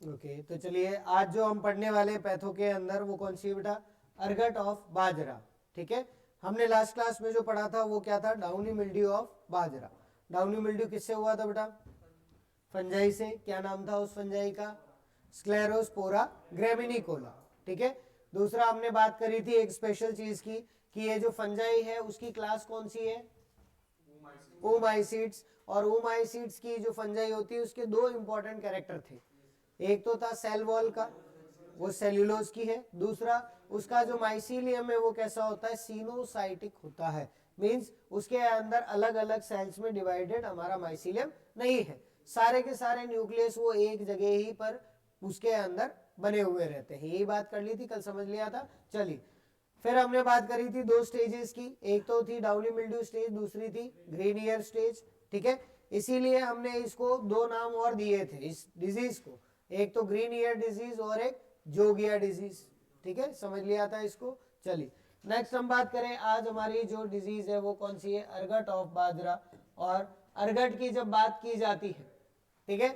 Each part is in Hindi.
ओके तो चलिए आज जो हम पढ़ने वाले पैथो के अंदर वो कौन सी बेटा, अर्गट ऑफ बाजरा। ठीक है, हमने लास्ट क्लास में जो पढ़ा था वो क्या था, downy mildew of bajra. Downy mildew किससे हुआ था बेटा, फंजाई से। क्या नाम था उस फंजाई का, स्क्लेरोस्पोरा ग्रेमिनिकोला। ठीक है, दूसरा हमने बात करी थी एक स्पेशल चीज की कि ये जो फंजाई है उसकी क्लास कौन सी है, ओमाइसीड्स। और ओमाइसीड्स की जो फंजाई होती है उसके दो इंपॉर्टेंट कैरेक्टर थे, एक तो था सेल वॉल का, वो सेल्यूलोज की है। दूसरा उसका जो माइसीलियम है वो कैसा होता है, सीनोसाइटिक होता है। मींस उसके अंदर अलग अलग सेल्स में डिवाइडेड हमारा माइसीलियम नहीं है, सारे के सारे न्यूक्लियस वो एक जगह ही पर उसके अंदर बने हुए रहते हैं। यही बात कर ली थी कल, समझ लिया था। चलिए फिर हमने बात करी थी दो स्टेजेस की, एक तो थी डाउनी मिल्ड्यू स्टेज, दूसरी थी ग्रीन ईयर स्टेज। ठीक है, इसीलिए हमने इसको दो नाम और दिए थे इस डिजीज को, एक तो ग्रीन ईयर डिजीज और एक जोगिया डिजीज। ठीक है, समझ लिया था इसको। चलिए नेक्स्ट हम बात करें, आज हमारी जो डिजीज है वो कौन सी है, अर्गट ऑफ बाजरा। और अर्गट की जब बात की जाती है, ठीक है,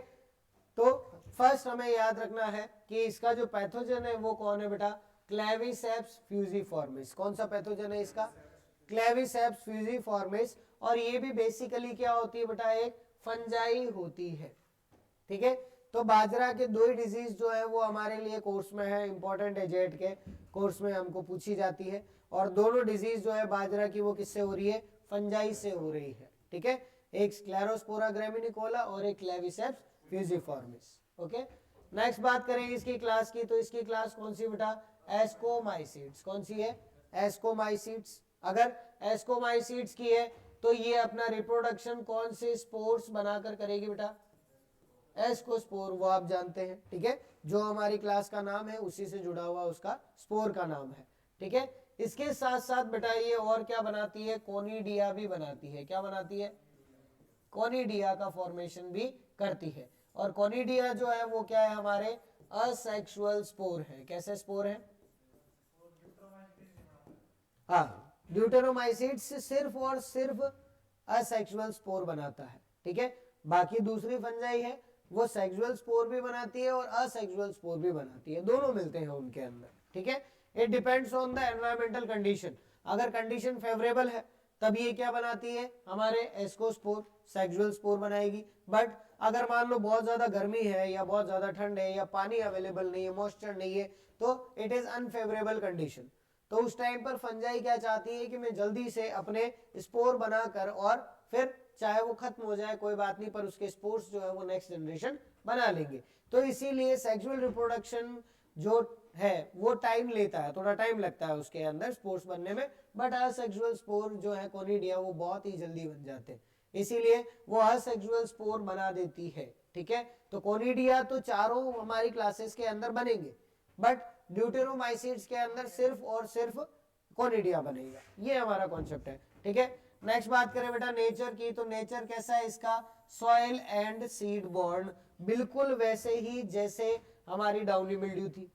तो फर्स्ट हमें याद रखना है कि इसका जो पैथोजन है वो कौन है बेटा, क्लेविसेप्स फ्यूजिफॉर्मिस। कौन सा पैथोजन है इसका, क्लेविसेप्स फ्यूजिफॉर्मिस। और ये भी बेसिकली क्या होती है बेटा, एक फंजाई होती है। ठीक है, तो बाजरा के दो ही डिजीज जो है वो हमारे लिए कोर्स में है, इंपॉर्टेंट है, जेट के कोर्स में हमको पूछी जाती है। और दोनों डिजीज जो है बाजरा की वो किससे हो रही है, फंजाई से हो रही है। ठीक है, एक स्क्लेरोस्पोरा ग्रेमिनिकोला और एक क्लेविसेप्स फ्यूजिफॉर्मिस। ओके, नेक्स्ट बात करें इसकी क्लास की, तो इसकी क्लास कौन सी बेटा, एस्कोमाइसीड्स। कौन सी है, एस्कोमाइसीड्स। अगर एस्कोमाइसीड्स की है तो ये अपना रिप्रोडक्शन कौन से स्पोर्स बनाकर करेगी बेटा, एस्कोस्पोर, वो आप जानते हैं। ठीक है, जो हमारी क्लास का नाम है उसी से जुड़ा हुआ उसका स्पोर का नाम है। ठीक है, इसके साथ साथ बेटा ये और क्या बनाती है, कोनिडिया भी बनाती है। क्या बनाती है, कोनिडिया का फॉर्मेशन भी करती है। और कोनिडिया जो है वो क्या है, हमारे असेक्सुअल स्पोर है। कैसे स्पोर है, हाँ, ड्यूटेरोमाइसीड्स सिर्फ और सिर्फ असेक्सुअल स्पोर बनाता है। ठीक है, बाकी दूसरी फंजाई है वो सेक्सुअल स्पोर भी बनाती है और असेक्सुअल स्पोर भी बनाती है, दोनों मिलते हैं उनके अंदर। ठीक है, it depends on the environmental condition. अगर कंडीशन फेवरेबल है तब ये क्या बनाती है, हमारे एस्कोस्पोर, सेक्सुअल स्पोर बनाएगी। बट अगर मान लो बहुत ज्यादा गर्मी है या बहुत ज्यादा ठंड है या पानी अवेलेबल नहीं है, मॉइस्चर नहीं है, तो इट इज अनफेवरेबल कंडीशन। तो उस टाइम पर फंजाई क्या चाहती है कि मैं जल्दी से अपने स्पोर बनाकर, और फिर चाहे वो खत्म हो जाए कोई बात नहीं, पर उसके स्पोर्स जो है वो नेक्स्ट जनरेशन बना लेंगे। तो इसीलिए सेक्सुअल रिप्रोडक्शन जो है वो टाइम लेता है, थोड़ा टाइम लगता है उसके अंदर स्पोर्स बनने में। बट असेक्सुअल स्पोर जो है कोनिडिया वो बहुत ही जल्दी बन जाते हैं, इसीलिए वो असेक्सुअल स्पोर बना देती है। ठीक है, तो कोनिडिया तो चारों हमारी क्लासेस के अंदर बनेंगे, बट ड्यूटेरोमाइसीड्स के अंदर सिर्फ और सिर्फ कोनिडिया बनेगा। ये हमारा कॉन्सेप्ट है। ठीक है, नेक्स्ट बात करें बेटा नेचर की, तो नेचर कैसा है इसका, सॉइल एंड सीड बॉर्न, बिल्कुल वैसे ही जैसे हमारी डाउनी मिल्ड्यू थी।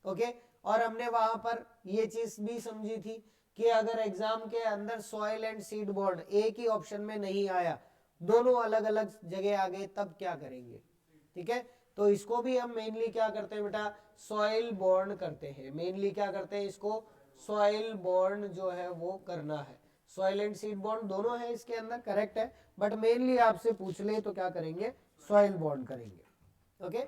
ओके, और हमने वहां पर ये चीज भी समझी थी कि अगर एग्जाम के अंदर सॉइल एंड सीड बॉर्न एक ही ऑप्शन में नहीं आया, दोनों अलग अलग जगह आ गए, तब क्या करेंगे। ठीक है, तो इसको भी हम मेनली क्या करते हैं बेटा, सॉइल बॉर्न करते हैं। मेनली क्या करते हैं, इसको सॉइल बॉर्न जो है वो करना है। सॉइल एंड सीड बॉन्ड दोनों है इसके अंदर, करेक्ट है, बट मेनली आपसे पूछ ले तो क्या करेंगे, सॉइल बॉन्ड करेंगे। ओके,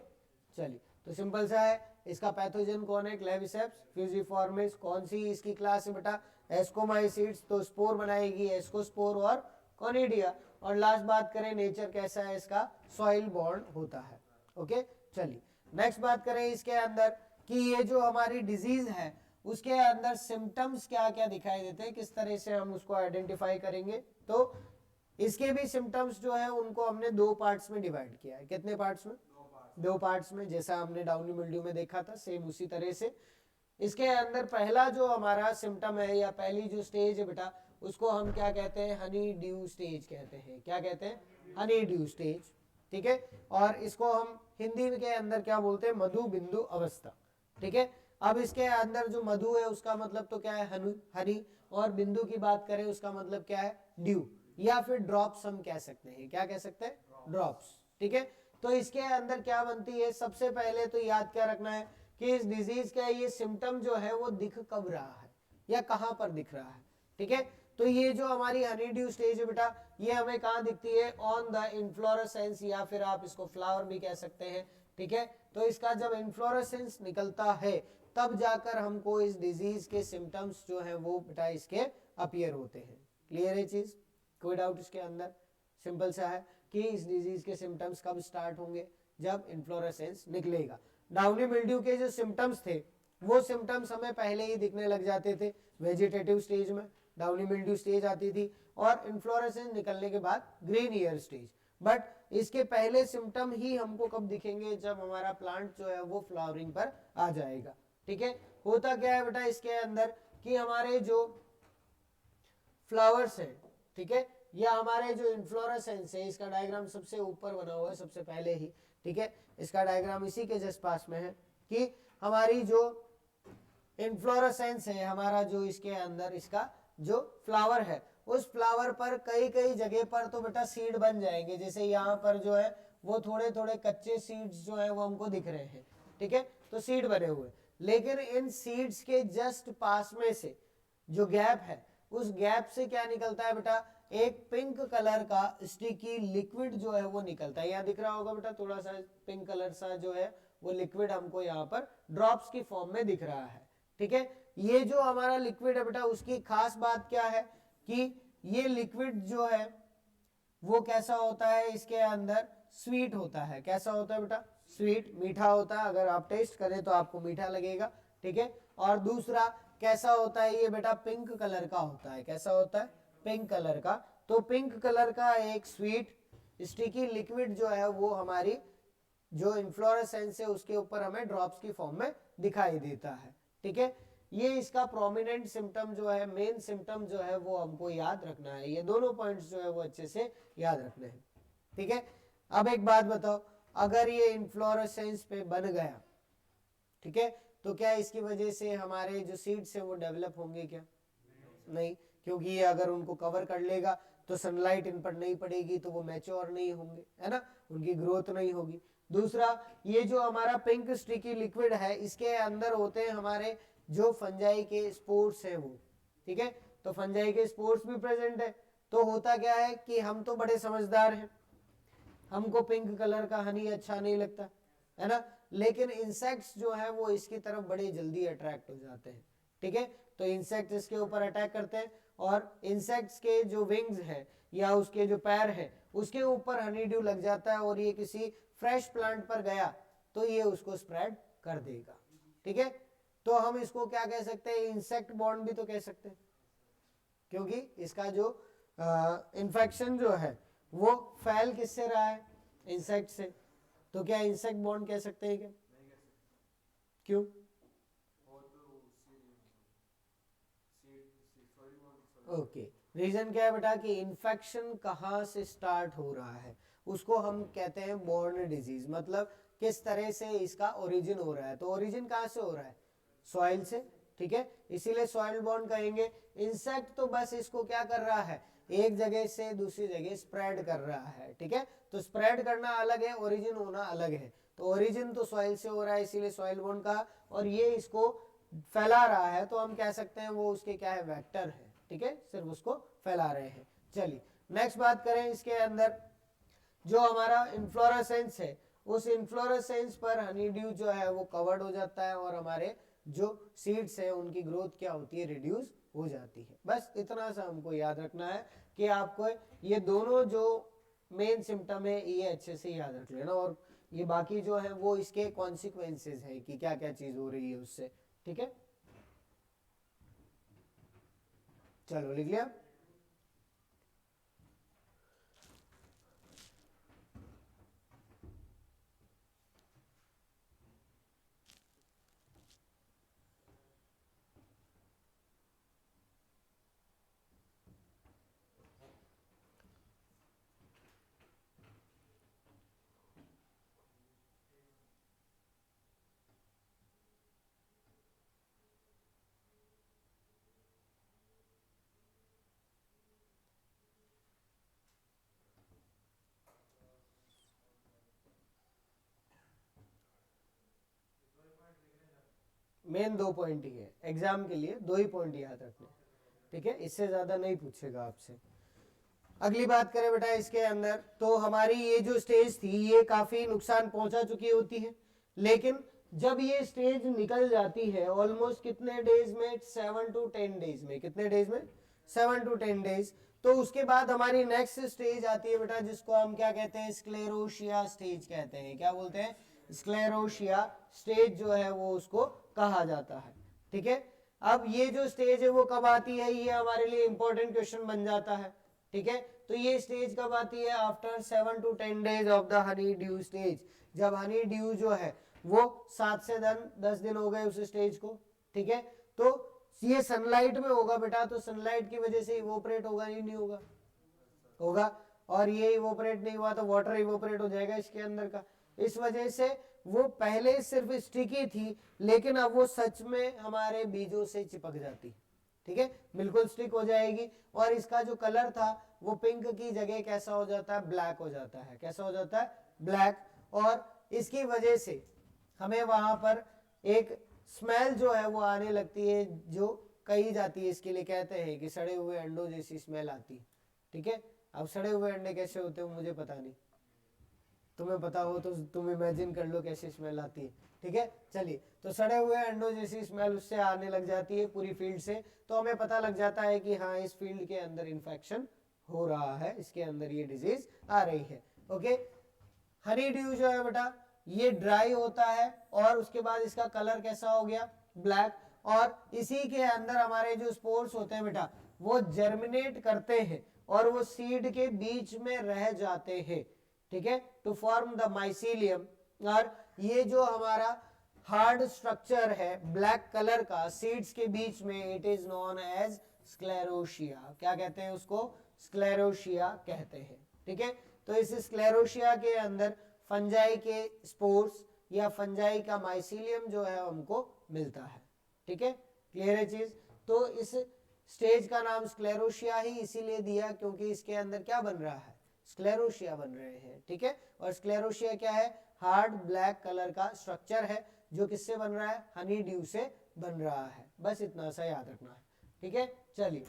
चलिए तो सिंपल सा है। इसका पैथोजन कौन है, क्लेविसेप्स फ्यूजिफॉर्मिस। कौन सी इसकी क्लास है बेटा, एस्कोमाइसीड्स, तो स्पोर बनाएगी एस्कोस्पोर और कोनिडिया। और लास्ट बात करें नेचर कैसा है इसका, सॉइल बॉन्ड होता है। ओके, चलिए नेक्स्ट बात करें इसके अंदर कि ये जो हमारी डिजीज है उसके अंदर सिम्टम्स क्या क्या दिखाई देते हैं, किस तरह से हम उसको आइडेंटिफाई करेंगे। तो इसके भी सिम्टम्स जो है उनको हमने दो पार्ट्स में डिवाइड किया है। कितने पार्ट्स में, दो पार्ट्स में, जैसा हमने डाउनी मिल्ड्यू में देखा था सेम उसी तरह से। इसके अंदर पहला जो हमारा सिम्टम है या पहली जो स्टेज है बेटा, उसको हम क्या कहते हैं, हनी ड्यू स्टेज कहते हैं। क्या कहते हैं, हनी ड्यू स्टेज। ठीक है, और इसको हम हिंदी के अंदर क्या बोलते हैं, मधु बिंदु अवस्था। ठीक है, अब इसके अंदर जो मधु है उसका मतलब तो क्या है, हनी, और बिंदु की बात करें उसका मतलब क्या है, ड्यू, या फिर ड्रॉप्स हम कह सकते हैं। क्या कह सकते हैं, ड्रॉप्स। ठीक है, तो इसके अंदर क्या बनती है, सबसे पहले तो याद क्या रखना है कि इस डिजीज का ये सिम्टम जो है वो दिख कब रहा है या कहां पर दिख रहा है, ठीक है। तो ये जो हमारी हनी ड्यू स्टेज है बेटा, ये हमें कहां दिखती है, ऑन द इन्फ्लोरेसेंस, या फिर आप इसको फ्लावर भी कह सकते हैं, ठीक है। तो इसका जब इन्फ्लोरेसेंस निकलता है तब जाकर हमको इस डिजीज के सिम्टम्स जो है वो बेटा इसके अपीयर होते हैं। क्लियर है चीज, कोई डाउट इसके अंदर, सिंपल सा है कि इस डिजीज के सिम्टम्स कब स्टार्ट होंगे, जब इन्फ्लोरेसेंस निकलेगा। डाउनी मिल्ड्यू के जो सिम्टम्स थे वो सिम्टम्स हमें पहले ही दिखने लग जाते थे, वेजिटेटिव स्टेज में डाउनी मिल्ड्यू स्टेज आती थी और इन्फ्लोरेसेंस निकलने के बाद ग्रीन ईयर स्टेज। बट इसके पहले सिम्टम ही हमको कब दिखेंगे, जब हमारा प्लांट जो है वो फ्लावरिंग पर आ जाएगा, ठीक है। होता क्या है बेटा इसके अंदर कि हमारे जो फ्लावर्स हैं, ठीक है, या हमारे जो इन्फ्लोरेसेंस है, इसका डायग्राम सबसे ऊपर बना हुआ है सबसे पहले ही, ठीक है, इसका डायग्राम इसी के जस्ट पास में है कि हमारी जो इन्फ्लोरेसेंस है, हमारा जो इसके अंदर इसका जो फ्लावर है, उस फ्लावर पर कई कई जगह पर तो बेटा सीड बन जाएंगे, जैसे यहाँ पर जो है वो थोड़े थोड़े कच्चे सीड्स जो है वो हमको दिख रहे हैं, ठीक है, तो सीड बने हुए। लेकिन इन सीड्स के जस्ट पास में से जो गैप है, उस गैप से क्या निकलता है बेटा, एक पिंक कलर का स्टिकी लिक्विड जो है वो निकलता है। यहाँ दिख रहा होगा बेटा थोड़ा सा पिंक कलर सा जो है वो लिक्विड हमको यहाँ पर ड्रॉप्स की फॉर्म में दिख रहा है, ठीक है। ये जो हमारा लिक्विड है बेटा, उसकी खास बात क्या है कि ये लिक्विड जो है वो कैसा होता है, इसके अंदर स्वीट होता है। कैसा होता है बेटा, स्वीट, मीठा होता है। अगर आप टेस्ट करें तो आपको मीठा लगेगा, ठीक है। और दूसरा कैसा होता है ये बेटा, पिंक कलर का होता है। कैसा होता है, पिंक कलर का। तो पिंक कलर का एक स्वीट स्टिकी लिक्विड जो है वो हमारी जो इन्फ्लोरेसेंस है उसके ऊपर हमें ड्रॉप्स की फॉर्म में दिखाई देता है, ठीक है। ये इसका प्रोमिनेंट सिम्टम जो है, मेन सिम्टम जो है वो हमको याद रखना है। ये दोनों पॉइंट्स जो है वो अच्छे से याद रखने हैं, ठीक है। अब एक बात बताओ, अगर ये इन्फ्लोरेसेंस पे बन गया, ठीक है, तो क्या इसकी वजह से हमारे जो सीड्स है वो डेवलप होंगे क्या? नहीं, क्योंकि ये अगर उनको कवर कर लेगा तो सनलाइट इन पर नहीं पड़ेगी, तो वो मैच्योर नहीं होंगे, है ना, उनकी ग्रोथ नहीं होगी। दूसरा, ये जो हमारा पिंक स्टिकी लिक्विड है, इसके अंदर होते हैं हमारे जो फंजाई के स्पोर्स हैं वो, ठीक है। तो फंजाई के स्पोर्स भी प्रेजेंट है। तो होता क्या है कि हम तो बड़े समझदार हैं, हमको पिंक कलर का हनी अच्छा नहीं लगता, है ना, लेकिन इंसेक्ट्स जो है वो इसकी तरफ बड़े जल्दी अट्रैक्ट हो जाते हैं, ठीक है। तो इंसेक्ट इसके ऊपर अटैक करते हैं और इंसेक्ट्स के जो विंग्स हैं या उसके जो पैर हैं उसके ऊपर हनी ड्यू लग जाता है और ये किसी फ्रेश प्लांट पर गया तो ये उसको स्प्रेड कर देगा, ठीक है। तो हम इसको क्या कह सकते हैं, इंसेक्ट बॉर्न भी तो कह सकते हैं, क्योंकि इसका जो इन्फेक्शन जो है वो फैल किससे रहा है, इंसेक्ट से। तो क्या इंसेक्ट बॉर्न कह सकते हैं क्या? क्यों? ओके, रीजन क्या है बेटा कि इन्फेक्शन कहाँ से स्टार्ट हो रहा है उसको हम कहते हैं बॉर्न डिजीज, मतलब किस तरह से इसका ओरिजिन हो रहा है। तो ओरिजिन कहाँ से हो रहा है, सॉइल से, ठीक है, इसीलिए सॉइल बॉर्न कहेंगे। इंसेक्ट तो बस इसको क्या कर रहा है, एक जगह से दूसरी जगह स्प्रेड कर रहा है, ठीक है। तो स्प्रेड करना अलग है, ओरिजिन होना अलग है। तो ओरिजिन तो सॉइल से हो रहा है इसीलिए सॉइल बॉर्न कहा, और ये इसको फैला रहा है तो हम कह सकते हैं वो उसके क्या है, वेक्टर है, ठीक है, सिर्फ उसको फैला रहे हैं। चलिए नेक्स्ट बात करें, इसके अंदर जो हमारा इन्फ्लोरेसेंस है उस इन्फ्लोरेसेंस पर हनी ड्यू जो है वो कवर्ड हो जाता है और हमारे जो सीड्स है उनकी ग्रोथ क्या होती है, रिड्यूस हो जाती है। बस इतना सा हमको याद रखना है कि आपको ये दोनों जो मेन सिम्टम है ये अच्छे से याद रख लेना, और ये बाकी जो है वो इसके कॉन्सिक्वेंसेज है कि क्या क्या चीज हो रही है उससे, ठीक है। चलो लिख लिया। मेन 2 पॉइंट ही है, एग्जाम के लिए 2 ही पॉइंट याद रखने, ठीक है, इससे ज्यादा नहीं पूछेगा आपसे। अगली बात करें बेटा इसके अंदर, तो हमारी ये जो स्टेज थी ये काफी नुकसान पहुंचा चुकी होती है, लेकिन जब ये स्टेज निकल जाती है ऑलमोस्ट कितने डेज में, 7 to 10 डेज में, कितने डेज में, 7 to 10 डेज, तो उसके बाद हमारी नेक्स्ट स्टेज आती है बेटा जिसको हम क्या कहते हैं, स्क्लेरोशिया स्टेज कहते हैं। क्या बोलते हैं, स्क्लेरोशिया स्टेज जो है वो उसको कहा जाता है, ठीक है। अब ये जो स्टेज है वो कब आती है, ये हमारे लिए इंपॉर्टेंट क्वेश्चन बन जाता है, ठीक है। तो ये स्टेज कब आती है, after 7 to 10 days of the honey due stage, जब हनी ड्यू जो है वो 7 से 10 दिन हो गए उस स्टेज को, ठीक है। तो ये सनलाइट में होगा बेटा, तो सनलाइट की वजह से इवोपरेट होगा, नहीं होगा, होगा, और ये इवोपरेट नहीं हुआ तो वाटर इवोपरेट हो जाएगा इसके अंदर का। इस वजह से वो पहले सिर्फ स्टिकी थी, लेकिन अब वो सच में हमारे बीजों से चिपक जाती, ठीक है, बिल्कुल स्टिक हो जाएगी, और इसका जो कलर था वो पिंक की जगह कैसा हो जाता है, ब्लैक हो जाता है। कैसा हो जाता है, ब्लैक, और इसकी वजह से हमें वहां पर एक स्मेल जो है वो आने लगती है, जो कही जाती है इसके लिए, कहते हैं कि सड़े हुए अंडों जैसी स्मेल आती है, ठीक है। अब सड़े हुए अंडे कैसे होते हो मुझे पता नहीं, तुम्हें पता हो तो तुम इमेजिन कर लो कैसी स्मेल आती है, ठीक है। चलिए, तो सड़े हुए अंडों जैसी स्मेल उससे आने लग जाती है पूरी फील्ड से, तो हमें पता लग जाता है कि हाँ इस फील्ड के अंदर इन्फेक्शन हो रहा है, इसके अंदर ये डिजीज आ रही है, ओके। हनी ड्यू जो है बेटा ये ड्राई होता है, और उसके बाद इसका कलर कैसा हो गया, ब्लैक, और इसी के अंदर हमारे जो स्पोर्स होते हैं बेटा वो जर्मिनेट करते हैं और वो सीड के बीच में रह जाते हैं, ठीक है, टू फॉर्म द माइसीलियम। और ये जो हमारा हार्ड स्ट्रक्चर है ब्लैक कलर का सीड्स के बीच में, it is known as sclerotia. क्या कहते हैं उसको, स्क्लेरोशिया कहते हैं, ठीक है। तो इस स्क्लेरोशिया के अंदर फंजाई के स्पोर्स या फंजाई का माइसीलियम जो है हमको मिलता है, ठीक है, क्लियर है चीज। तो इस स्टेज का नाम स्क्लेरोशिया ही इसीलिए दिया क्योंकि इसके अंदर क्या बन रहा है, स्क्लेरोशिया बन रहे हैं, ठीक है। और स्क्लेरोशिया क्या है, हार्ड ब्लैक कलर का स्ट्रक्चर है जो किससे बन रहा है, हनी ड्यू से बन रहा है, बस इतना सा याद रखना है, ठीक है। चलिए,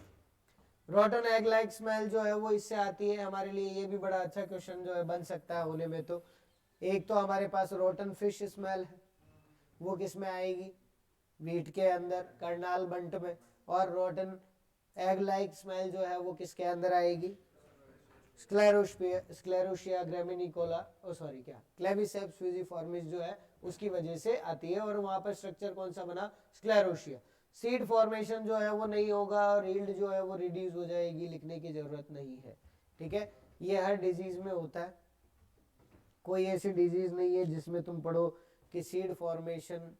रॉटन एग लाइक स्मेल जो है वो इससे आती है हमारे लिए, ये भी बड़ा अच्छा क्वेश्चन जो है बन सकता है होने में। तो एक तो हमारे पास रोटन फिश स्मेल है, वो किस में आएगी, वीट के अंदर, कर्नाल बंट में, और रोटन एग लाइक स्मेल जो है वो किसके अंदर आएगी, स्क्लेरोशिया ग्रेमिनिकोला, ओ सॉरी क्या, क्लेविसेप्स फ्यूजिफॉर्मिस जो है उसकी वजह से आती है, और वहां पर स्ट्रक्चर कौन सा बना, स्क्लेरोशिया। सीड फॉर्मेशन जो है वो नहीं होगा, और यील्ड जो है वो रिड्यूस हो जाएगी, लिखने की जरूरत नहीं है, ठीक है। ये हर डिजीज में होता है, कोई ऐसी डिजीज नहीं है जिसमें तुम पढ़ो कि सीड फॉर्मेशन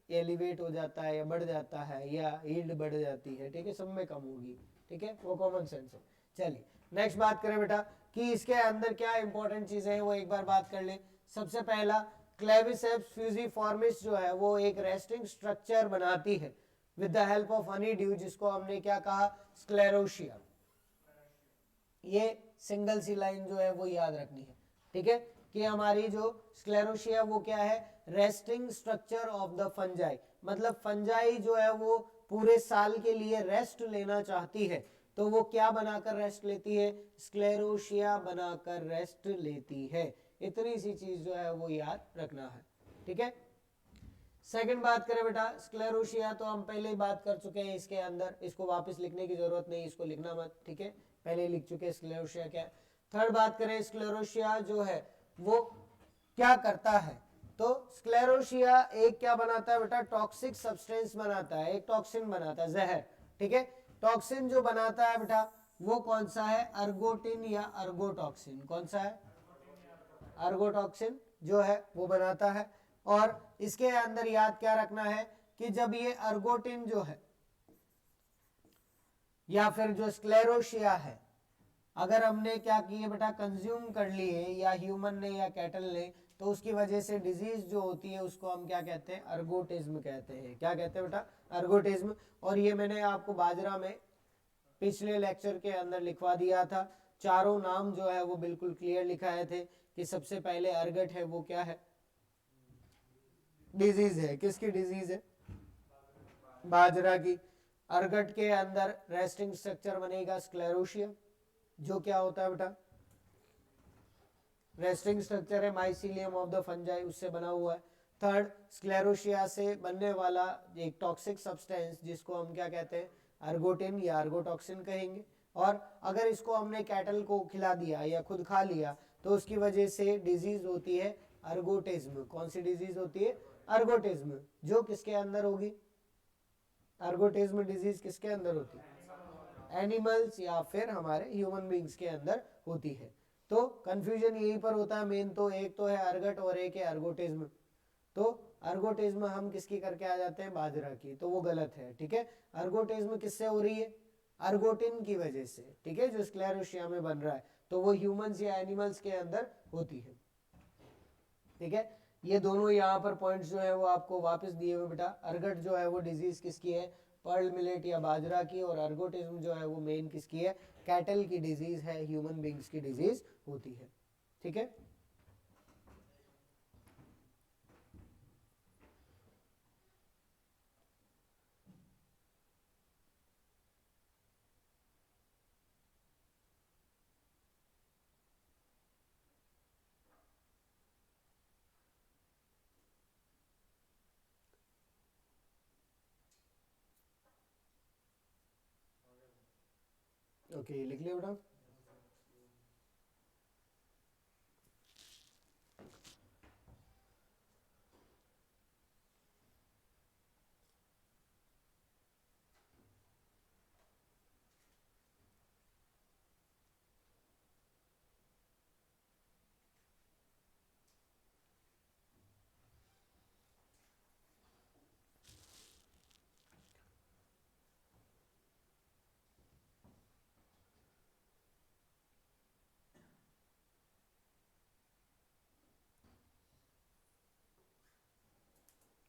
एलिवेट हो जाता है या बढ़ जाता है या यील्ड बढ़ जाती है, ठीक है, सब में कम होगी, ठीक है, वो कॉमन सेंस है। चलिए नेक्स्ट बात करें बेटा कि इसके अंदर क्या इंपॉर्टेंट चीजें हैं वो एक बार बात कर ले। सबसे पहला, क्लेविसेप्स फ्यूजिफॉर्मिस जो है वो एक रेस्टिंग स्ट्रक्चर बनाती है with the help of honey due, जिसको हमने क्या कहा, स्क्लेरोशिया। ये सिंगल सी लाइन जो है वो याद रखनी है, ठीक है, कि हमारी जो स्क्लेरोशिया वो क्या है, resting structure of the fungi, मतलब फंजाई जो है वो पूरे साल के लिए रेस्ट लेना चाहती है, तो वो क्या बनाकर रेस्ट लेती है, स्क्लेरोशिया बनाकर रेस्ट लेती है। इतनी सी चीज जो है वो याद रखना है, ठीक है। सेकंड बात करें बेटा, स्क्लेरोशिया तो हम पहले ही बात कर चुके हैं इसके अंदर, इसको वापस लिखने की जरूरत नहीं, इसको लिखना मत, ठीक है, पहले ही लिख चुके हैं स्क्लेरोशिया क्या है। थर्ड बात करें, स्क्लेरोशिया जो है वो क्या करता है, तो स्क्लेरोशिया एक क्या बनाता है बेटा, टॉक्सिक सब्सटेंस बनाता है, एक टॉक्सिन बनाता है, जहर, ठीक है। टॉक्सिन जो बनाता है बेटा वो कौन सा है, अर्गोटिन या अर्गोटॉक्सिन, कौन सा है, अर्गोटॉक्सिन जो है वो बनाता है। और इसके अंदर याद क्या रखना है कि जब ये अर्गोटिन जो है या फिर जो स्क्लेरोशिया है, अगर हमने क्या किए बेटा, कंज्यूम कर लिए, या ह्यूमन ने या कैटल ने, तो उसकी वजह से डिजीज जो होती है उसको हम क्या कहते हैं, अर्गोटिज्म कहते हैं। क्या कहते हैं बेटा, अर्गोटिज्म। और ये मैंने आपको बाजरा में पिछले लेक्चर के अंदर लिखवा दिया था, चारों नाम जो है वो बिल्कुल क्लियर लिखाए थे कि सबसे पहले अर्गट है वो क्या है, डिजीज है, किसकी डिजीज है, बाजरा की। अर्गट के अंदर रेस्टिंग स्ट्रक्चर बनेगा स्क्लेरोशिया, जो क्या होता है बेटा, रेस्टिंग स्ट्रक्चर है माइसीलियम ऑफ द फंजाई, उससे बना हुआ है। थर्ड, स्क्लेरोशिया से बनने वाला एक टॉक्सिक सब्सटेंस जिसको हम क्या कहते हैं, अर्गोटिन या अर्गोटॉक्सिन कहेंगे। और अगर इसको हमने कैटल को खिला दिया या खुद खा लिया तो उसकी वजह से डिजीज होती है अर्गोटिज्म। कौन सी डिजीज होती है, अर्गोटिज्म, जो किसके अंदर होगी, अर्गोटिज्म डिजीज किसके अंदर होती है, एनिमल्स या फिर हमारे ह्यूमन बींग्स के अंदर होती है। तो कंफ्यूजन यहीं पर होता है मेन, तो एक तो है अर्गट और एक है अर्गोटिज्म। तो अर्गोटिज्म हम किसकी करके आ जाते हैं, बाजरा की, तो वो गलत है। ठीक है, अर्गोटिज्म किससे हो रही है, अर्गोटिन की वजह से, ठीक है, जो स्क्लेरोशिया में बन रहा है, तो वो ह्यूमंस या एनिमल्स के अंदर होती है। ठीक है, ये दोनों यहाँ पर पॉइंट्स जो है वो आपको वापस दिए हुए बेटा। अर्गट जो है वो डिजीज किसकी है, पर्ल मिलेट या बाजरा की, और अर्गोटिज्म जो है वो मेन किसकी है, कैटल की डिजीज है, ह्यूमन बींग्स की डिजीज होती है। ठीक है, ओके, लिख लिया बेटा।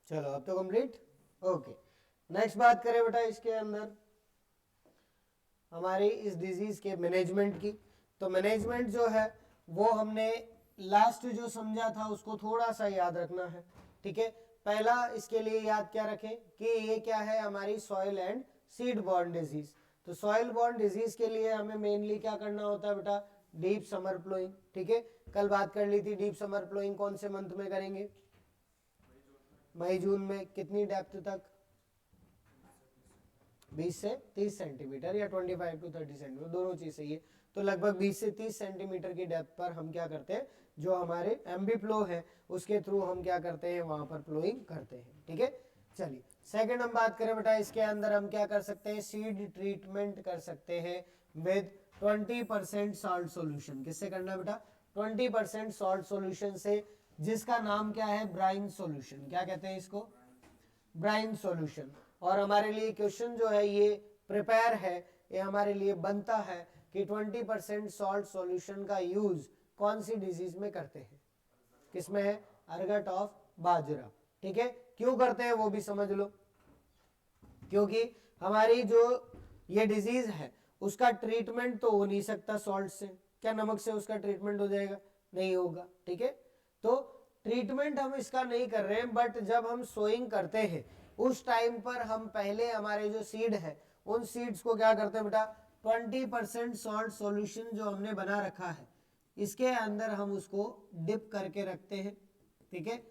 चलो अब तो कंप्लीट। ओके, नेक्स्ट बात करें बेटा इसके अंदर हमारी इस डिजीज के मैनेजमेंट की। तो मैनेजमेंट जो है वो हमने लास्ट जो समझा था उसको थोड़ा सा याद रखना है। ठीक है, पहला इसके लिए याद क्या रखें कि ये क्या है, हमारी soil and seed borne disease. तो सॉइल बॉर्न डिजीज के लिए हमें मेनली क्या करना होता है बेटा, डीप समर प्लोइंग। ठीक है, कल बात कर ली थी डीप समर प्लोइंग कौन से मंथ में करेंगे, मई जून में। कितनी डेप्थ तक, 20 से 30 सेंटीमीटर या 25 टू 30 सेंटीमीटर, दोनों चीज सही है। तो लगभग 20 से 30 सेंटीमीटर की डेप्थ पर हम क्या करते हैं, जो हमारे एमबी फ्लो है उसके थ्रू हम क्या करते हैं, वहां पर फ्लोइंग करते हैं। ठीक है, चलिए सेकंड हम बात करें बेटा, इसके अंदर हम क्या कर सकते हैं, सीड ट्रीटमेंट कर सकते हैं विद 20% सॉल्ट सोल्यूशन। किससे करना बेटा, 20% सॉल्ट सोल्यूशन से, जिसका नाम क्या है, ब्राइन सोल्यूशन। क्या कहते हैं इसको, ब्राइन सॉल्यूशन। और हमारे लिए क्वेश्चन जो है ये प्रिपेयर है, ये हमारे लिए बनता है कि 20% सॉल्ट सॉल्यूशन का यूज कौन सी डिजीज में करते हैं, किसमें है, अर्गट ऑफ बाजरा। ठीक है, क्यों करते हैं वो भी समझ लो। क्योंकि हमारी जो ये डिजीज है उसका ट्रीटमेंट तो हो नहीं सकता सॉल्ट से, क्या नमक से उसका ट्रीटमेंट हो जाएगा, नहीं होगा। ठीक है, तो ट्रीटमेंट हम इसका नहीं कर रहे हैं, बट जब हम सोइंग करते हैं उस टाइम पर हम पहले हमारे जो सीड है उन सीड्स को क्या करते हैं बेटा, 20% सॉल्ट सॉल्यूशन जो हमने बना रखा है इसके अंदर हम उसको डिप करके रखते हैं। ठीक है,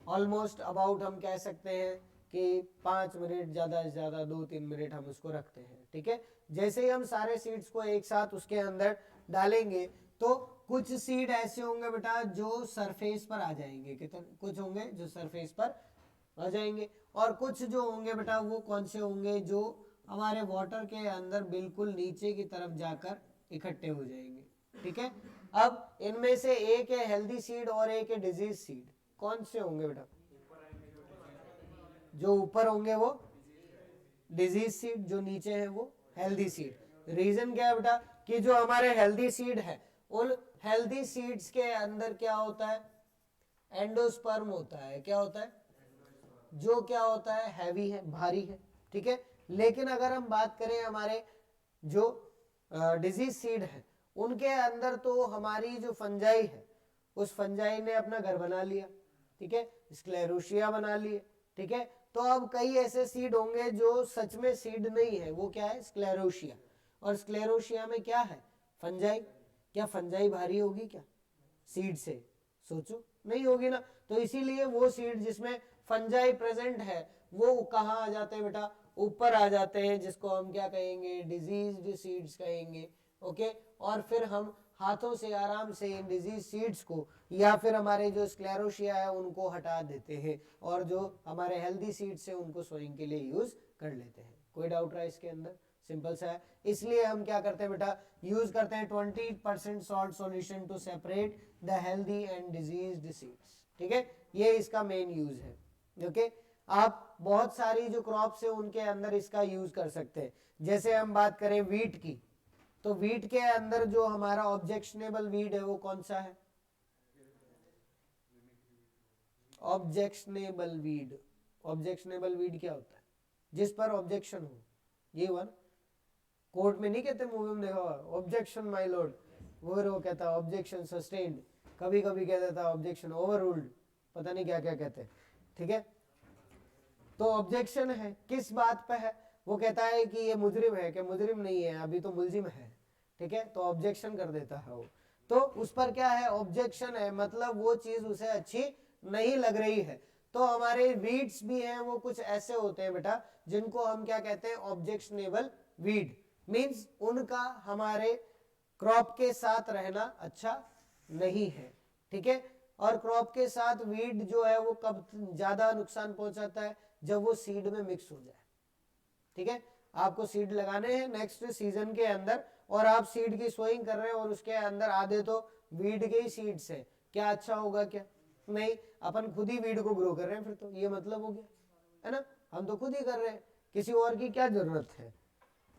ऑलमोस्ट अबाउट हम कह सकते हैं कि 5 मिनट, ज़्यादा से ज़्यादा 2-3 मिनट हम उसको रखते हैं। ठीक है, जैसे ही हम सारे सीड्स को एक साथ उसके अंदर डालेंगे तो कुछ सीड ऐसे होंगे बेटा जो सरफेस पर आ जाएंगे, कितने कुछ होंगे जो सरफेस पर आ जाएंगे, और कुछ जो होंगे बेटा वो कौन से होंगे, जो हमारे वाटर के अंदर बिल्कुल नीचे की तरफ जाकर इकट्ठे हो जाएंगे। ठीक है, अब इनमें से एक है हेल्दी सीड और एक है डिजीज सीड, कौन से होंगे बेटा, जो ऊपर होंगे वो डिजीज सीड, जो नीचे है वो हेल्दी सीड। रीजन क्या है बेटा, कि जो हमारे हेल्दी सीड है उन हेल्दी सीड्स के अंदर क्या होता है, एंडोस्पर्म होता है। क्या होता है, जो क्या होता है, हैवी है, भारी है। ठीक है, लेकिन अगर हम बात करें हमारे जो डिजीज सीड है उनके अंदर तो हमारी जो फंजाई है उस फंजाई ने अपना घर बना लिया। ठीक है, स्क्लेरोशिया बना लिए। ठीक है, तो अब कई ऐसे सीड होंगे जो सच में सीड नहीं है, वो क्या है, स्क्लेरोशिया। और स्क्लेरोशिया में क्या है, फंजाई। क्या फंजाई भारी होगी क्या सीड से, सोचो नहीं होगी ना। तो इसीलिए वो सीड जिसमें फंजाई प्रेजेंट है वो कहाँ आ जाते हैं बेटा, ऊपर आ जाते हैं, जिसको हम क्या कहेंगे, डिजीज्ड सीड्स कहेंगे। ओके, और फिर हम हाथों से आराम से इन डिजीज सीड्स को या फिर हमारे जो स्क्लेरोशिया है उनको हटा देते हैं, और जो हमारे हेल्दी सीड्स है उनको सोइंग के लिए यूज कर लेते हैं। कोई डाउट रहा इसके अंदर, सिंपल सा है। इसलिए हम क्या करते हैं बेटा, यूज करते हैं 20% salt solution to separate the healthy and diseased seeds. ठीक है, ये इसका मेन यूज है। ओके, आप बहुत सारी जो क्रॉप्स है उनके अंदर इसका यूज कर सकते हैं। जैसे हम बात करें वीट की, तो वीट के अंदर जो हमारा ऑब्जेक्शनेबल वीड है वो कौन सा है, ऑब्जेक्शनेबल वीड। ऑब्जेक्शनेबल वीड क्या होता है, जिस पर ऑब्जेक्शन हो, ये वन कोर्ट में नहीं कहते, मूवी में देखा हुआ, ऑब्जेक्शन माय लॉर्ड, वो कहता है ऑब्जेक्शन सस्टेन्ड, कभी कभी कह देता है ऑब्जेक्शन ओवररूल्ड, पता नहीं क्या क्या कहते हैं। ठीक है, तो ऑब्जेक्शन है किस बात पे है, वो कहता है कि ये मुजरिम है, कि मुजरिम नहीं है, अभी तो मुलजिम है। ठीक है, तो ऑब्जेक्शन कर देता है वो, तो उस पर क्या है, ऑब्जेक्शन है, मतलब वो चीज उसे अच्छी नहीं लग रही है। तो हमारे वीड्स भी हैं, वो कुछ ऐसे होते हैं बेटा जिनको हम क्या कहते हैं, ऑब्जेक्शनेबल वीड। मींस उनका हमारे क्रॉप के साथ रहना अच्छा नहीं है। ठीक है, और क्रॉप के साथ वीड जो है वो कब ज्यादा नुकसान पहुंचाता है, जब वो सीड में मिक्स हो जाए। ठीक है, आपको सीड लगाने हैं नेक्स्ट सीजन के अंदर, और आप सीड की सोइंग कर रहे हैं और उसके अंदर आधे तो वीड के ही सीड्स है, क्या अच्छा होगा क्या, नहीं, अपन खुद ही वीड को ग्रो कर रहे हैं, फिर तो ये मतलब हो गया है ना, हम तो खुद ही कर रहे हैं, किसी और की क्या जरूरत है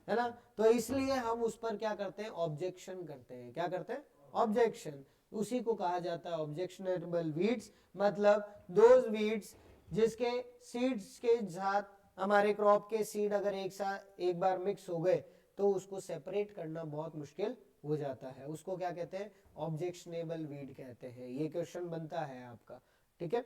ना। तो इसलिए हम उस पर क्या करते हैं, ऑब्जेक्शन करते हैं। क्या करते हैं, ऑब्जेक्शन, उसी को कहा जाता है ऑब्जेक्शनेबल वीड्स। मतलब दोज वीड्स जिसके सीड्स के साथ हमारे क्रॉप के सीड अगर एक बार मिक्स हो गए तो उसको सेपरेट करना बहुत मुश्किल हो जाता है, उसको क्या कहते हैं, ऑब्जेक्शनेबल वीड कहते हैं। ये क्वेश्चन बनता है आपका। ठीक है,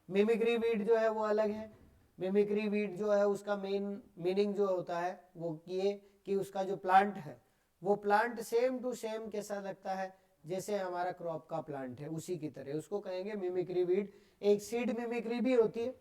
मिमिक्री वीड जो है वो अलग है। मिमिक्री वीड जो है उसका मेन मीनिंग जो होता है वो ये कि उसका जो प्लांट है वो प्लांट सेम टू सेम कैसा लगता है, जैसे हमारा क्रॉप का प्लांट है उसी की तरह, उसको कहेंगे मिमिक्री वीड। एक सीड मिमिक्री भी होती है,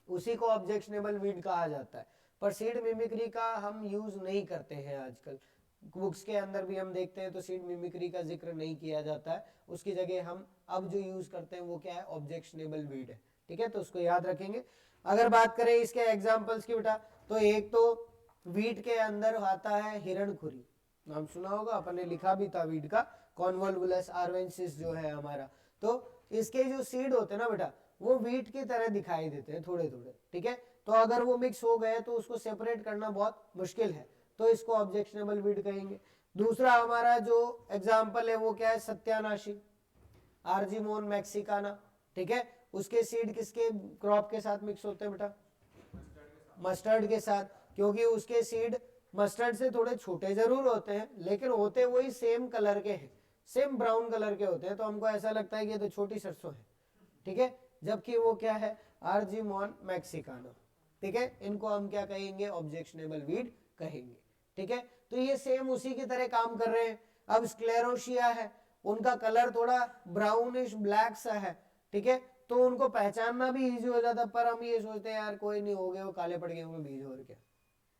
उसी को ऑब्जेक्शनेबल वीड कहा जाता है, पर सीड मिमिक्री का हम यूज नहीं करते हैं आजकल। बुक्स के अंदर भी हम देखते हैं तो सीड मिमिक्री का जिक्र नहीं किया जाता है, उसकी जगह हम अब जो यूज करते हैं वो क्या है, ऑब्जेक्शनेबल वीड है। ठीक है, तो उसको याद रखेंगे। अगर बात करें इसके एग्जाम्पल्स की बेटा, तो एक तो वीट के अंदर आता है हिरणखुरी, नाम सुना होगा, अपन ने लिखा भी था वीट का, कॉन्वोल्वुलस आर्वेंसिस जो है हमारा। तो इसके जो सीड होते हैं ना बेटा, वो वीट की तरह दिखाई देते हैं थोड़े थोड़े। ठीक है, तो अगर वो मिक्स हो गए तो उसको सेपरेट करना बहुत मुश्किल है, तो इसको ऑब्जेक्शनेबल वीड कहेंगे। दूसरा हमारा जो एग्जाम्पल है वो क्या है, सत्यानाशी, आर्जिमोन मैक्सिकाना। ठीक है, उसके सीड किसके क्रॉप के साथ मिक्स होते हैं बेटा, मस्टर्ड के साथ, क्योंकि उसके सीड मस्टर्ड से थोड़े छोटे जरूर होते हैं लेकिन होते वही सेम कलर के हैं, सेम ब्राउन कलर के होते हैं, तो हमको ऐसा लगता है कि ये तो छोटी सरसों है। ठीक है, जबकि वो क्या है, आर्जिमोन मैक्सिकाना। ठीक है, इनको हम क्या कहेंगे, ऑब्जेक्शनेबल वीड कहेंगे। ठीक है, तो ये सेम उसी की तरह काम कर रहे हैं। अब स्क्लेरोशिया है, उनका कलर थोड़ा ब्राउनिश ब्लैक सा है। ठीक है, तो उनको पहचानना भी इजी हो जाता, पर हम ये सोचते हैं यार कोई नहीं, हो गए वो काले पड़ गए होंगे बीज और क्या।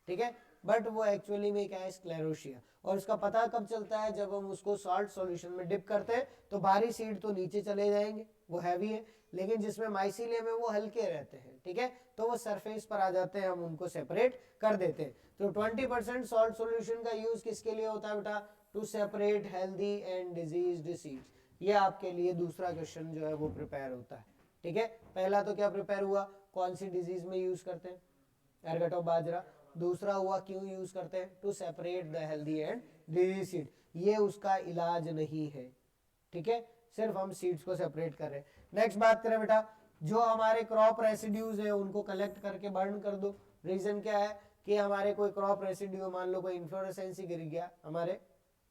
ठीक है, बट वो एक्चुअली में क्या है, स्क्लेरोशिया। और उसका पता कब चलता है, जब हम उसको सॉल्ट सॉल्यूशन में डिप करते हैं तो बाहरी सीड तो नीचे चले जाएंगे, वो हैवी है, लेकिन जिसमें माइसीलियम है वो हल्के रहते हैं। ठीक है, तो वो सरफेस पर आ जाते हैं, हम उनको सेपरेट कर देते हैं। तो 20% सॉल्ट सॉल्यूशन का यूज किसके लिए होता है बेटा, to separate healthy and diseased seeds. ये आपके लिए दूसरा क्वेश्चन जो है वो प्रिपेयर होता है। ठीक है, पहला तो क्या प्रिपेयर हुआ, कौन सी डिजीज में यूज करते हैं, एरगट ऑफ बाजरा। दूसरा हुआ क्यों यूज करते हैं, to separate the healthy and disease seed, ये उसका इलाज नहीं है। ठीक है, सिर्फ हम सीड्स को सेपरेट कर रहे हैं। नेक्स्ट बात करें बेटा, जो हमारे क्रॉप रेसिड्यूज है उनको कलेक्ट करके बर्न कर दो। रीजन क्या है कि हमारे कोई क्रॉप रेसिड्यू, मान लो कोई इन्फ्लोरेसेंस गिर गया हमारे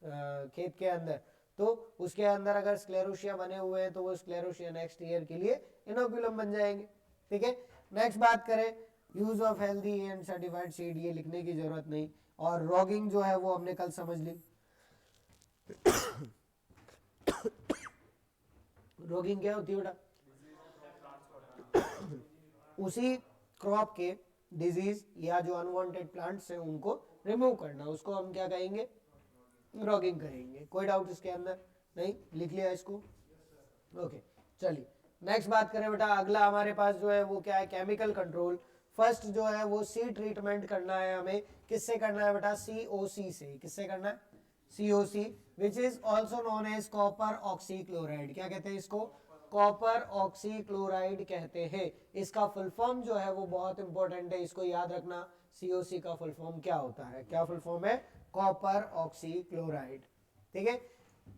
खेत के अंदर, तो उसके अंदर अगर स्क्लेरोशिया बने हुए हैं तो वो स्क्लेरोशिया नेक्स्ट ईयर के लिए इनोकुलम बन जाएंगे। ठीक है। नेक्स्ट बात करें use of healthy and certified seed, ये लिखने की जरूरत नहीं। और रॉगिंग जो है वो हमने कल समझ ली। रॉगिंग क्या होती है बेटा? उसी क्रॉप के डिजीज या जो अनवांटेड प्लांट्स हैं उनको रिमूव करना, उसको हम क्या कहेंगे? रॉगिंग कहेंगे। कोई डाउट इसके अंदर? नहीं, लिख लिया इसको? ओके, चलिए नेक्स्ट बात करें बेटा। अगला हमारे पास जो है वो क्या है? Chemical control. फर्स्ट जो है वो सी ट्रीटमेंट करना है हमें। किससे करना है बेटा? COC से। किससे करना है? COC, which is also known as copper oxychloride. क्या कहते हैं इसको? कॉपर ऑक्सीक्लोराइड कहते हैं। इसका फुल फॉर्म जो है वो बहुत इंपॉर्टेंट है, इसको याद रखना। COC का फुल फॉर्म क्या होता है? क्या फुल फॉर्म है? Copper oxychloride. ठीक है,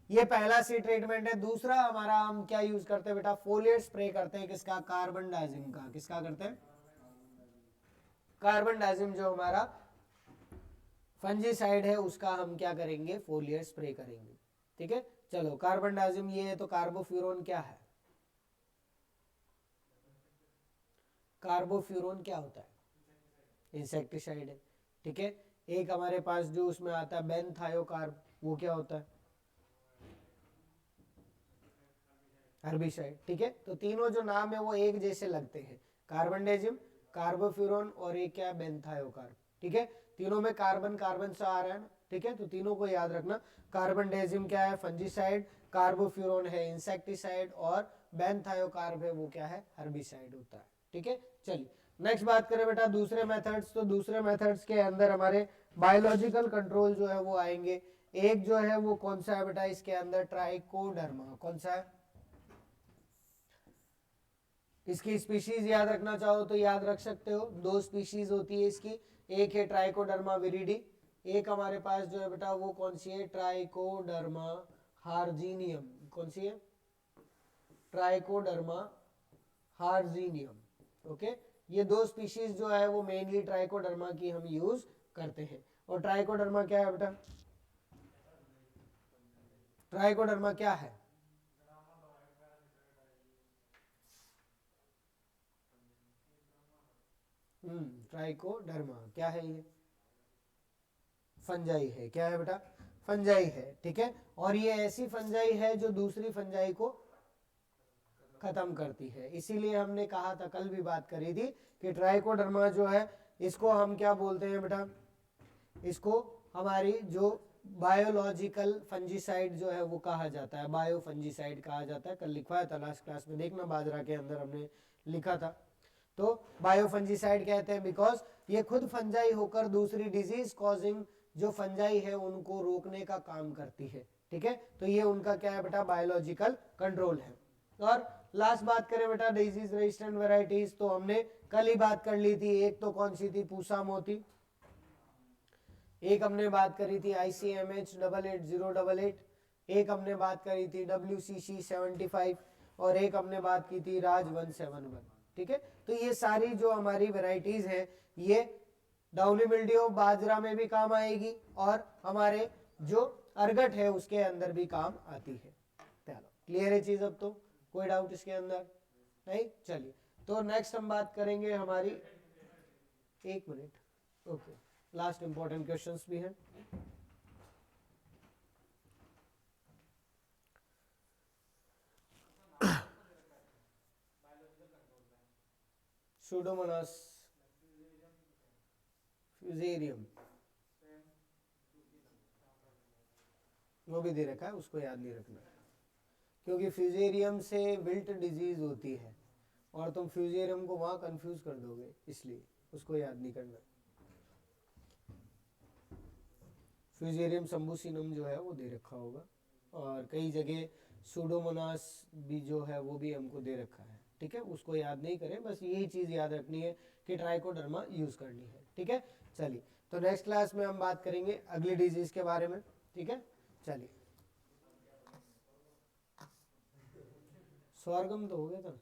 ये पहला सी ट्रीटमेंट है। दूसरा हमारा हम क्या यूज करते हैं बेटा? फोलिएट स्प्रे करते हैं। किसका? कार्बन डाइजिम का। किसका करते हैं? कार्बन डाइजिम जो हमारा फंजीसाइड है उसका हम क्या करेंगे? फोलिएट स्प्रे करेंगे। ठीक है, चलो कार्बन डाइजिम ये है। तो कार्बोफ्यूरॉन क्या है? कार्बोफ्यूरॉन क्या होता है? इंसेक्टिसाइड है। ठीक है, एक हमारे पास जो उसमें आता है बेंथायोकार्ब, वो क्या होता है? हर्बिसाइड। ठीक है, तो तीनों जो नाम है वो एक जैसे लगते हैं, कार्बनडाइजिम, कार्बोफ्यूरॉन और एक क्या? बेंथायोकार्ब। ठीक है, तीनों में कार्बन कार्बन से आ रहा है ना। ठीक है, तो तीनों को याद रखना। कार्बनडाइजिम क्या है? फंजीसाइड, कार्बोफ्यूरॉन है इंसेक्टिसाइड और बेंथायोकार्ब है वो क्या है? हर्बिसाइड होता है। ठीक है, चलिए नेक्स्ट बात करें बेटा दूसरे मेथड्स। तो दूसरे मेथड्स के अंदर हमारे बायोलॉजिकल कंट्रोल जो है वो आएंगे। एक जो है वो कौन सा है बेटा? इसके अंदर ट्राइकोडर्मा। कौन सा है? इसकी स्पीशीज याद रखना चाहो तो याद रख सकते हो। दो स्पीशीज होती है इसकी, एक है ट्राइकोडर्मा विरिडी, एक हमारे पास जो है बेटा वो कौन सी है? ट्राइकोडर्मा हार्जिनियम। कौन सी है? ट्राइकोडर्मा हार्जिनियम। ओके, ये दो स्पीशीज जो है वो मेनली ट्राइकोडर्मा की हम यूज करते हैं। और ट्राइकोडर्मा क्या है बेटा? ट्राइकोडर्मा क्या है? ट्राइकोडर्मा क्या है? ये फंजाई है। क्या है बेटा? फंजाई है। ठीक है, और ये ऐसी फंजाई है जो दूसरी फंजाई को खत्म करती है। इसीलिए हमने कहा था, कल भी बात करी थी कि ट्राइकोडर्मा जो है इसको हम क्या बोलते हैं बेटा? इसको हमारी जो बायोलॉजिकल फंजीसाइड जो है वो कहा जाता है, बायो फंजीसाइड कहा जाता है। कल लिखा है था लास्ट क्लास में, देखना बाजरा के अंदर हमने लिखा था। तो बायो फंजीसाइड कहते हैं बिकॉज ये खुद फंजाई होकर दूसरी डिजीज कॉजिंग जो फंजाई है उनको रोकने का काम करती है। ठीक है, तो ये उनका क्या है बेटा? बायोलॉजिकल कंट्रोल है। और लास्ट बात करें बेटा डिजीज रेजिस्टेंट वेराइटीज, तो हमने कल ही बात कर ली थी। एक तो कौन सी थी? पूसा मोती। एक हमने बात करी थी ICMH 88088। एक हमने बात करी थी WCC 75 और एक हमने बात की थी राज 171। ठीक है, तो ये सारी जो हमारी वेराइटीज हैं ये डाउनी मिल्ड्यू बाजरा में भी काम आएगी और हमारे जो अर्गट है उसके अंदर भी काम आती है। चलो क्लियर है चीज अब तो? कोई डाउट इसके अंदर? नहीं, चलिए तो नेक्स्ट हम बात करेंगे हमारी, एक minute, okay, last important questions भी हैं। सूडोमोनास फ्यूजेरियम वो भी दे रखा है, उसको याद नहीं रखना क्योंकि फ्यूजेरियम से विल्ट डिजीज होती है और तुम फ्यूजेरियम को वहां कंफ्यूज कर दोगे, इसलिए उसको याद नहीं करना। फ्यूजेरियम सम्बुसिनम जो है वो दे रखा होगा और कई जगह सूडोमोनास भी जो है वो भी हमको दे रखा है। ठीक है, उसको याद नहीं करें, बस यही चीज़ याद रखनी है कि ट्राइकोडर्मा यूज़ करनी है। ठीक है, चलिए तो नेक्स्ट क्लास में हम बात करेंगे अगली डिजीज़ के बारे में। ठीक है, चलिए। स्वर्गम तो हो गया था।